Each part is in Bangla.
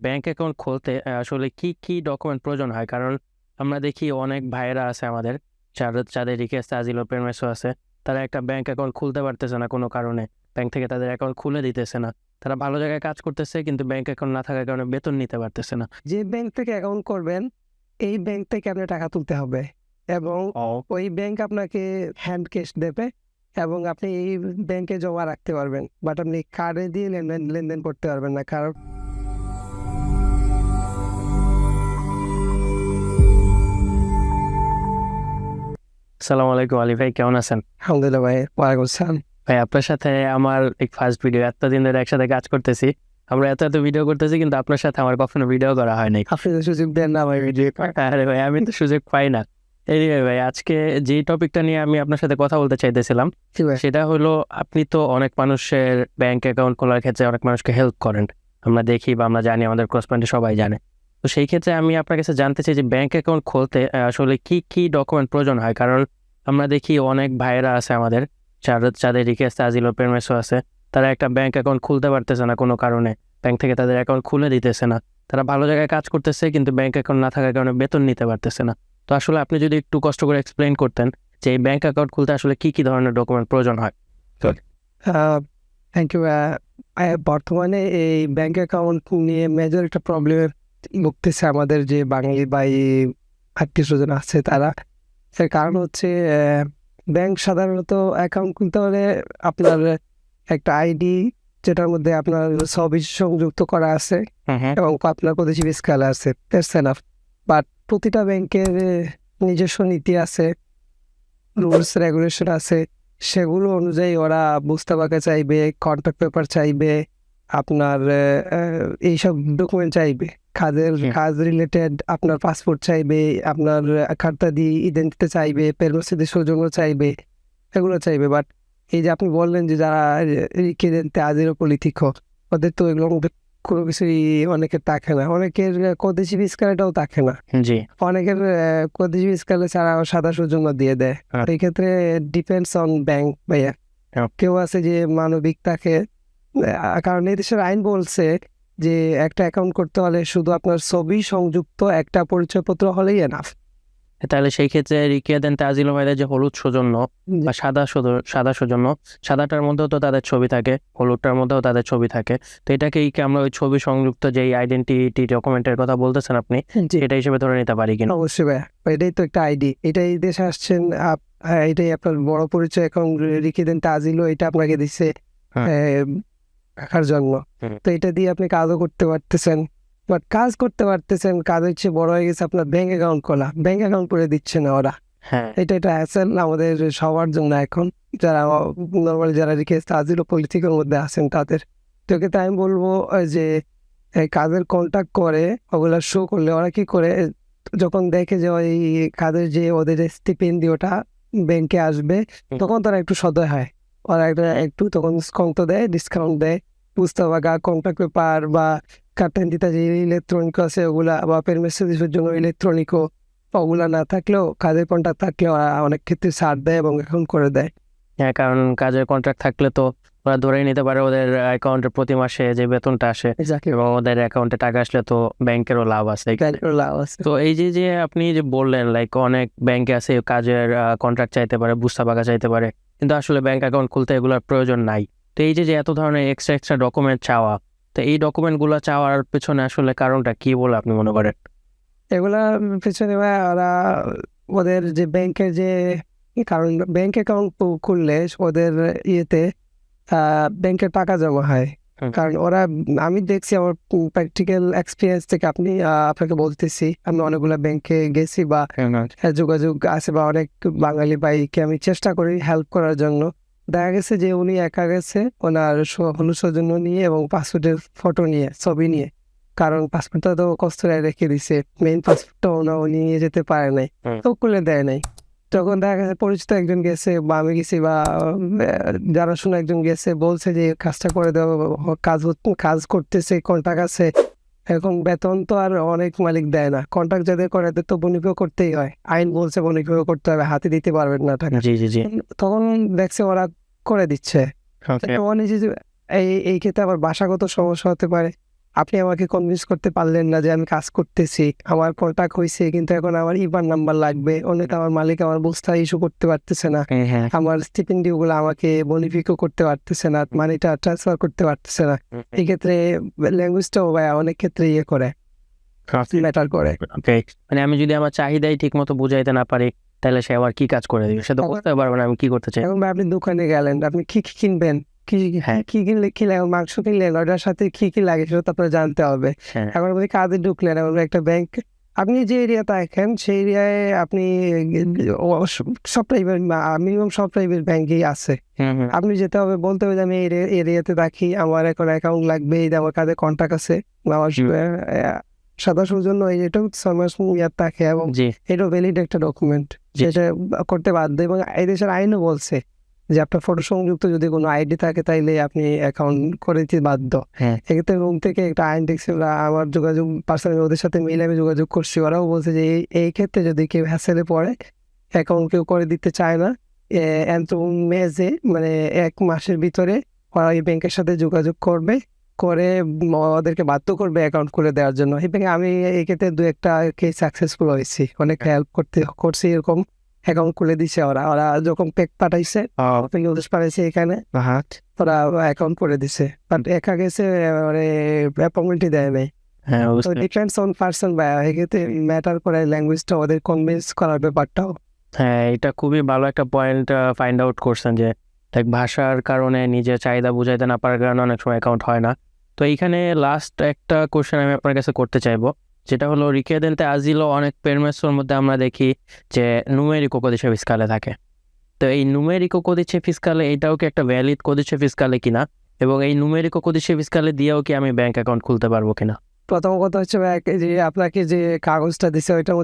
ব্যাংক অ্যাকাউন্ট খুলতে আসলে কি ডকুমেন্ট প্রয়োজন হয়? কারণ আমরা দেখি অনেক ভাইয়েরা আছে আমাদের, যাদের রিকেস আজিল ও পেরমেসো আছে, তারা একটা ব্যাংক অ্যাকাউন্ট খুলতে পারতেছে না কোনো কারণে। ব্যাংক থেকে তাদের অ্যাকাউন্ট খুলে দিতেছে না। তারা ভালো জায়গায় কাজ করতেছে কিন্তু ব্যাংক অ্যাকাউন্ট না থাকার কারণে বেতন নিতে পারতেছে না। যে ব্যাংক থেকে অ্যাকাউন্ট করবেন এই ব্যাংক থেকে আপনার টাকা তুলতে হবে এবং ওই ব্যাংক আপনাকে হ্যান্ড ক্যাশ দেবে এবং আপনি এই ব্যাংকে জমা রাখতে পারবেন, বাট আপনি কার্ডে দিয়ে লেনদেন করতে পারবেন না। কারণ আসসালামু আলাইকুম আলী ভাই, কেমন আছেন? আলহামদুলিল্লাহ ভাই, ওয়ালাইকুম আসসালাম। ভাই আপনার সাথে আমার ফার্স্ট ভিডিও, এতদিন ধরে একসাথে কাজ করতেছি, আমরা এত ভিডিও করতেছি কিন্তু আপনার সাথে আমার কখনো ভিডিও করা হয়নি। আপনি তো সুযোগ দেন না ভাই ভিডিও। আরে ভাই, আমি তো সুযোগ পাই না। এনিওয়ে ভাই, আজকে যে টপিকটা নিয়ে আমি আপনার সাথে কথা বলতে চাইতেছিলাম সেটা হলো, আপনি তো অনেক মানুষের ব্যাংক অ্যাকাউন্ট খোলার ক্ষেত্রে অনেক মানুষকে হেল্প করেন, আমরা দেখি বা আমরা জানি, আমাদের ক্লোজ ফ্রেন্ডে সবাই জানে। তো সেই ক্ষেত্রে আমি আপনার কাছে জানতে চাই যে ব্যাংক অ্যাকাউন্ট খুলতে আসলে কি ডকুমেন্ট প্রয়োজন হয়? কারণ আমরা দেখি অনেক ভাইয়েরা আছে আমাদের, যাদের রিকেস আজিল ও পেরমেসো আছে, তারা একটা ব্যাংক অ্যাকাউন্ট খুলতে পারতেছে না কোনো কারণে। ব্যাংক থেকে তাদের অ্যাকাউন্ট খুলে দিতেছে না। তারা ভালো জায়গায় কাজ করতেছে কিন্তু ব্যাংক অ্যাকাউন্ট না থাকার কারণে বেতন নিতে পারতেছে না। তো আসলে আপনি যদি একটু কষ্ট করে এক্সপ্লেইন করতেন যে এই ব্যাংক অ্যাকাউন্ট খুলতে আসলে কি ধরনের ডকুমেন্ট প্রয়োজন হয়। Thank you. বর্তমানে এই ব্যাংক অ্যাকাউন্ট নিয়ে মেজর একটা প্রবলেমে ভুগতেছে আমাদের যে বাঙালি বা আত্মীয় স্বজন আছে তারা। এর কারণ হচ্ছে ব্যাংক সাধারণত অ্যাকাউন্ট খুলতে হলে আপনার একটা আইডি, যেটার মধ্যে আপনার ছবি সংযুক্ত করা আছে এবং আপনার প্রতিষ্ঠান স্কেল আছে, দ্যাটস এনাফ। বাট প্রতিটা ব্যাংকের নিজস্ব নীতি আছে, রুলস রেগুলেশন আছে, সেগুলো অনুযায়ী ওরা মুস্তাফাকে চাইবে, কন্ট্যাক্ট পেপার চাইবে, আপনার এইসব ডকুমেন্ট চাইবে, কাজ রিলেটেড আপনার পাসপোর্ট চাইবে, আপনার খাতা দিয়ে ইডেন্টিটি চাইবে, পেরমেসিদের সৌজন্য চাইবে, এগুলো চাইবে। বাট এই যে আপনি বললেন যে যারা রিকেদেন্তে আজিরো পলিটিকো, ওদের তো এগুলোর মধ্যে কোনো কিছুই অনেকের থাকে না, অনেকের কদেশি স্কেলটাও থাকে না, জি, অনেকের কদেশি স্কেলে ছাড়া সাদা সৌজন্য দিয়ে দেয়। এই ক্ষেত্রে ডিপেন্ডস অন ব্যাংক ভাইয়া। কেউ আছে যে মানবিক থাকে, কারণ এই দেশের আইন বলছে যে একটা অ্যাকাউন্ট করতে হলে শুধু আপনার ছবি সংযুক্ত একটা পরিচয়পত্র হলেই এনাফ। তাহলে সেই ক্ষেত্রে রিকিয়াদেন্তে আজিলো ভাইদের যে হলুদ সৌজন্য বা সাদা সৌজন্য, সাদাটার মধ্যেও তো তাদের ছবি থাকে, হলুদটার মধ্যেও তাদের ছবি থাকে। তো এটাকেই কি আমরা ওই ছবি সংযুক্ত যে আইডেন্টিটি ডকুমেন্টের কথা বলতেছেন আপনি, এটা হিসেবে ধরে নিতে পারি কিনা? অবশ্যই ভাইয়া, এটাই তো একটা আইডি, এটাই দেশে আসছেন, এটাই আপনার বড় পরিচয়। এখন রিকিদেন্তে আজিলো এটা আপনাকে দিচ্ছে রাখার জন্য। তো এটা দিয়ে আপনি কাজও করতে পারতেছেন, বাট কাজ করতে পারতেছেন, কাজ হচ্ছে বড় হয়ে গেছে আপনার ব্যাংক অ্যাকাউন্ট খোলা, ব্যাংক অ্যাকাউন্ট করে দিচ্ছে না ওরা। এটা হ্যাসেল আমাদের সবার জন্য এখন, যারা নর্মালি যারা রিকোয়েস্ট আজিলো পলিটিক্যাল মধ্যে আছেন তাদের। তো এক্ষেত্রে আমি বলবো যে কাজের কন্ট্যাক্ট করে ওগুলা শো করলে ওরা কি করে, যখন দেখে যে ওই কাজের যে ওদের স্টিপেন্ডিওটা ব্যাংকে আসবে, তখন তারা একটু সদয় হয়, ওরা একটু তখন ডিসকাউন্ট দেয়, ডিসকাউন্ট দেয়। বুঝতে পারবা কন্ট্যাক্ট পেপার বা কার্টেন্টিটা যে ইলেকট্রনিক আছে ওগুলা, বা পেরমেসের জন্য ইলেকট্রনিকও, ওগুলা না থাকলেও কাজের কন্ট্রাক্ট থাকলেও ওরা অনেক ক্ষেত্রে ছাড় দেয় এবং এখন করে দেয়। হ্যাঁ, কারণ কাজের কন্ট্রাক্ট থাকলে তো ওরা ধরেই নিতে পারে ওদের অ্যাকাউন্টে প্রতি মাসে যে বেতনটা আসে এবং ওদের অ্যাকাউন্টে টাকা আসলে তো ব্যাংকেরও লাভ আছে। তো এই যে আপনি যে বললেন, লাইক অনেক ব্যাংকে আছে কাজের কন্ট্রাক্ট চাইতে পারে, বুস্তাবাগা চাইতে পারে, কিন্তু আসলে ব্যাংক অ্যাকাউন্ট খুলতে এগুলোর প্রয়োজন নাই। তো এই যে এত ধরনের এক্সট্রা ডকুমেন্ট চাওয়া, তো এই ডকুমেন্টগুলো চাওয়ার পেছনে আসলে কারণটা কি বলে আপনি মনে করেন? এগুলা পেছনে ওরা ওদের যে ব্যাংকের যে, কারণ ব্যাংক অ্যাকাউন্ট খুললে ওদের ইয়েতে ব্যাংকের টাকা জমা হয়। কারণ ওরা, আমি দেখছি আমার প্র্যাকটিক্যাল এক্সপিরিয়েন্স থেকে আপনাকে বলতেছি, আমি অনেকগুলো ব্যাংকে গেছি বা যোগাযোগ আছে, বা অনেক বাঙালি ভাইকে আমি চেষ্টা করি হেল্প করার জন্য। দেখা গেছে যে উনি একা গেছে ওনার হলুদ সৌজন্য নিয়ে এবং পাসপোর্টের ফটো নিয়ে, ছবি নিয়ে, কারণ পাসপোর্টটা তো কষ্টে রেখে দিছে, মেইন পাসপোর্টটা উনি নিয়ে যেতে পারে নাই, তো খুলে দেয় নাই। তখন দেখা গেছে পরিচিত একজন গেছে বা আমি গেছি বা জানাশোনা একজন গেছে, বলছে যে কাজটা করে দেওয়া, কাজ করতেছে, কন্ট্রাক্ট আছে। এখন বেতন তো আর অনেক মালিক দেয় না, কন্ট্রাক্ট যাদের করে তো বনিকও করতেই হয়, আইন বলছে বনিকও করতে হবে, হাতে দিতে পারবেন না টাকা। তখন দেখছে ওরা করে দিচ্ছে। এই ক্ষেত্রে আবার ভাষাগত সমস্যা হতে পারে, আপনি আমাকে কনভিন্স করতে পারলেন না যে আমি কাজ করতেছি, আমার কন্ট্যাক্ট হয়েছে, কিন্তু এখন আমার ইবান নাম্বার লাগবে, অন্যটা আমার মালিক আমার বস্তা ইস্যু করতে পারতেছে না, হ্যাঁ আমার স্টিপেন্ডিও গুলো আমাকে বনিফিকও করতে পারতেছে না, মানিটা ট্রান্সফার করতে পারতেছে না। এই ক্ষেত্রে ল্যাঙ্গুয়েজটাও ভাই অনেক ক্ষেত্রে ইয়ে করে, ম্যাটার করে। ওকে, মানে আমি যদি আমার চাহিদাই ঠিক মতো বুঝাইতে না পারি তাহলে সে আবার কি কাজ করে দিবে, সে তো বুঝতে পারবে না আমি কি করতে চাই। এখন ভাই আপনি দোকানে গেলেন, আপনি কি কি কিনবেন, কি কি কিনলে কি লাগে, মাংস কিনলেন, ওটার সাথে কি কি লাগে সেটা তো আপনার জানতে হবে। হ্যাঁ এখন আপনি কাজে ঢুকলেন, এখন একটা ব্যাংক, আপনি যে এরিয়া থাকেন সেই এরিয়ায় আপনি সব টাইপের মিনিমাম সব টাইপের ব্যাংকই আছে। আপনি যেতে হবে, বলতে হবে যে আমি এই এরিয়াতে থাকি, আমার এখন অ্যাকাউন্ট লাগবে, এই যে আমার কাছে কন্ট্যাক্ট আছে, আমার সাতাশের জন্য এটাও 6 মাস ইয়ার থাকে, এবং জি এটাও ভ্যালিড একটা ডকুমেন্ট, জি। যেটা করতে বাধ্য। এবং এই দেশের আইনও বলছে যে আপনার ফটো সংযুক্ত যদি কোনো আইডি থাকে তাইলে আপনি অ্যাকাউন্ট করে দিতে বাধ্য। হ্যাঁ এক্ষেত্রে রুম থেকে একটা আইন দেখছি, ওরা আমার যোগাযোগ পার্সোনালি ওদের সাথে মিলে আমি যোগাযোগ করছি, ওরাও বলছে যে এই ক্ষেত্রে যদি কেউ হ্যাসেলে পড়ে, অ্যাকাউন্ট কেউ করে দিতে চায় না, মেজে মানে 1 মাসের ভিতরে ওরা ওই ব্যাংকের সাথে যোগাযোগ করবে, করে ওদেরকে বাধ্য করবে অ্যাকাউন্ট করে দেওয়ার জন্য। এই ব্যাংকে আমি এই ক্ষেত্রে 2-1টা কেস সাকসেসফুল হয়েছি, অনেক হেল্প করছি, এরকম অ্যাকাউন্ট খুলে দিছে ওরা। ওরা যখন পেক পাঠাইছে, নোটিশ পাঠাইছে এখানে, ওরা অ্যাকাউন্ট করে দিছে, বাট একা গেছে মানে অ্যাপয়েন্টমেন্টই দেয় নাই। হ্যাঁ তো অবশ্যই। ডিপেন্ডস অন পার্সন ভাই, এক্ষেত্রে ম্যাটার করে ল্যাঙ্গুয়েজটা, ওদের কনভিন্স করার ব্যাপারটাও। হ্যাঁ এটা খুবই ভালো একটা পয়েন্ট ফাইন্ড আউট করছেন যে দেখ ভাষার কারণে নিজের চাহিদা বুঝাইতে না পারার কারণে অনেক সময় অ্যাকাউন্ট হয় না। তো এইখানে লাস্ট একটা কোশ্চেন আমি আপনার কাছে করতে চাইবো, যেটা হলো রিকেদেন্তে আজিলো অনেক পেরমেসোর মধ্যে আমরা দেখি যে নুমেরিকো কোদিছে ফিসকালে থাকে। তো এই নুমেরিকো কোদিছে ফিসকালে এটাও কি একটা ভ্যালিড কোদিছে ফিসকালে কিনা, এবং এই নুমেরিকো কোদিছে ফিসকালে দিয়েও কি আমি ব্যাংক অ্যাকাউন্ট খুলতে পারবো কিনা? প্রথম কথা হচ্ছে ভাই, যে আপনাকে যে কাগজটা দিছে ওইটার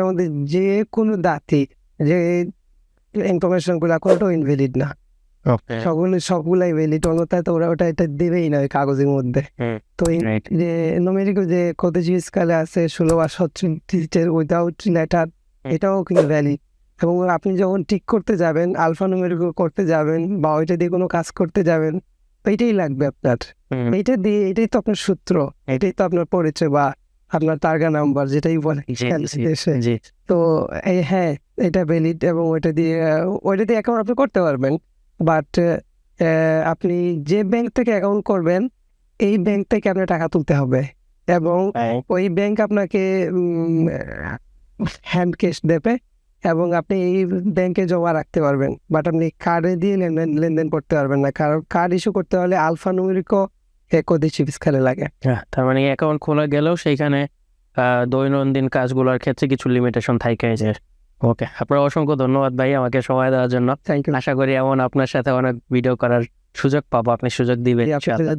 মধ্যে যে কোনো দাতি যে ইনফরমেশন গুলা কোনোটাও ইনভ্যালিড না, সবগুলাই ভ্যালিড, অন্যথায় তো ওরা এটা দিবেই না ওই কাগজের মধ্যে। তো Right. যে নোমেরিকো যে কোদেজি স্কেলে আছে 16 বা 17 উইদাউট লেটার, এটাও কিন্তু ভ্যালিড। এবং আপনি যখন ঠিক করতে যাবেন, আলফা নোমেরিকো করতে যাবেন বা ওইটা দিয়ে কোনো কাজ করতে যাবেন, এইটাই লাগবে আপনার। এইটা দিয়ে, এটাই তো আপনার সূত্র, এটাই তো আপনার পরিচয় বা আপনার তারগা নাম্বার, যেটাই বলে দেশে। জি তো হ্যাঁ, এটা ভ্যালিড, এবং ওইটা দিয়ে অ্যাকাউন্ট আপনি করতে পারবেন। বাট আপনি যে ব্যাংক থেকে অ্যাকাউন্ট করবেন, এই ব্যাংক থেকে আপনার টাকা তুলতে হবে, এবং ওই ব্যাংক আপনাকে হ্যান্ড ক্যাশ দেবে, এবং আপনি এই ব্যাংকে জমা রাখতে পারবেন। বাট আপনি কার্ডে দিয়ে লেনদেন করতে পারবেন না, কারণ কার্ড ইস্যু করতে হলে আলফা নুমেরিকো কোদিছি ফিসকালে লাগে। হ্যাঁ, তার মানে অ্যাকাউন্ট খোলা গেলেও সেইখানে দৈনন্দিন কাজগুলোর ক্ষেত্রে কিছু লিমিটেশন থাকে যে। ওকে, আপনার অসংখ্য ধন্যবাদ ভাই আমাকে সময় দেওয়ার জন্য। Thank you. আশা করি এমন আপনার সাথে অনেক ভিডিও করার সুযোগ পাবো, আপনি সুযোগ দিবেন ইনশাআল্লাহ।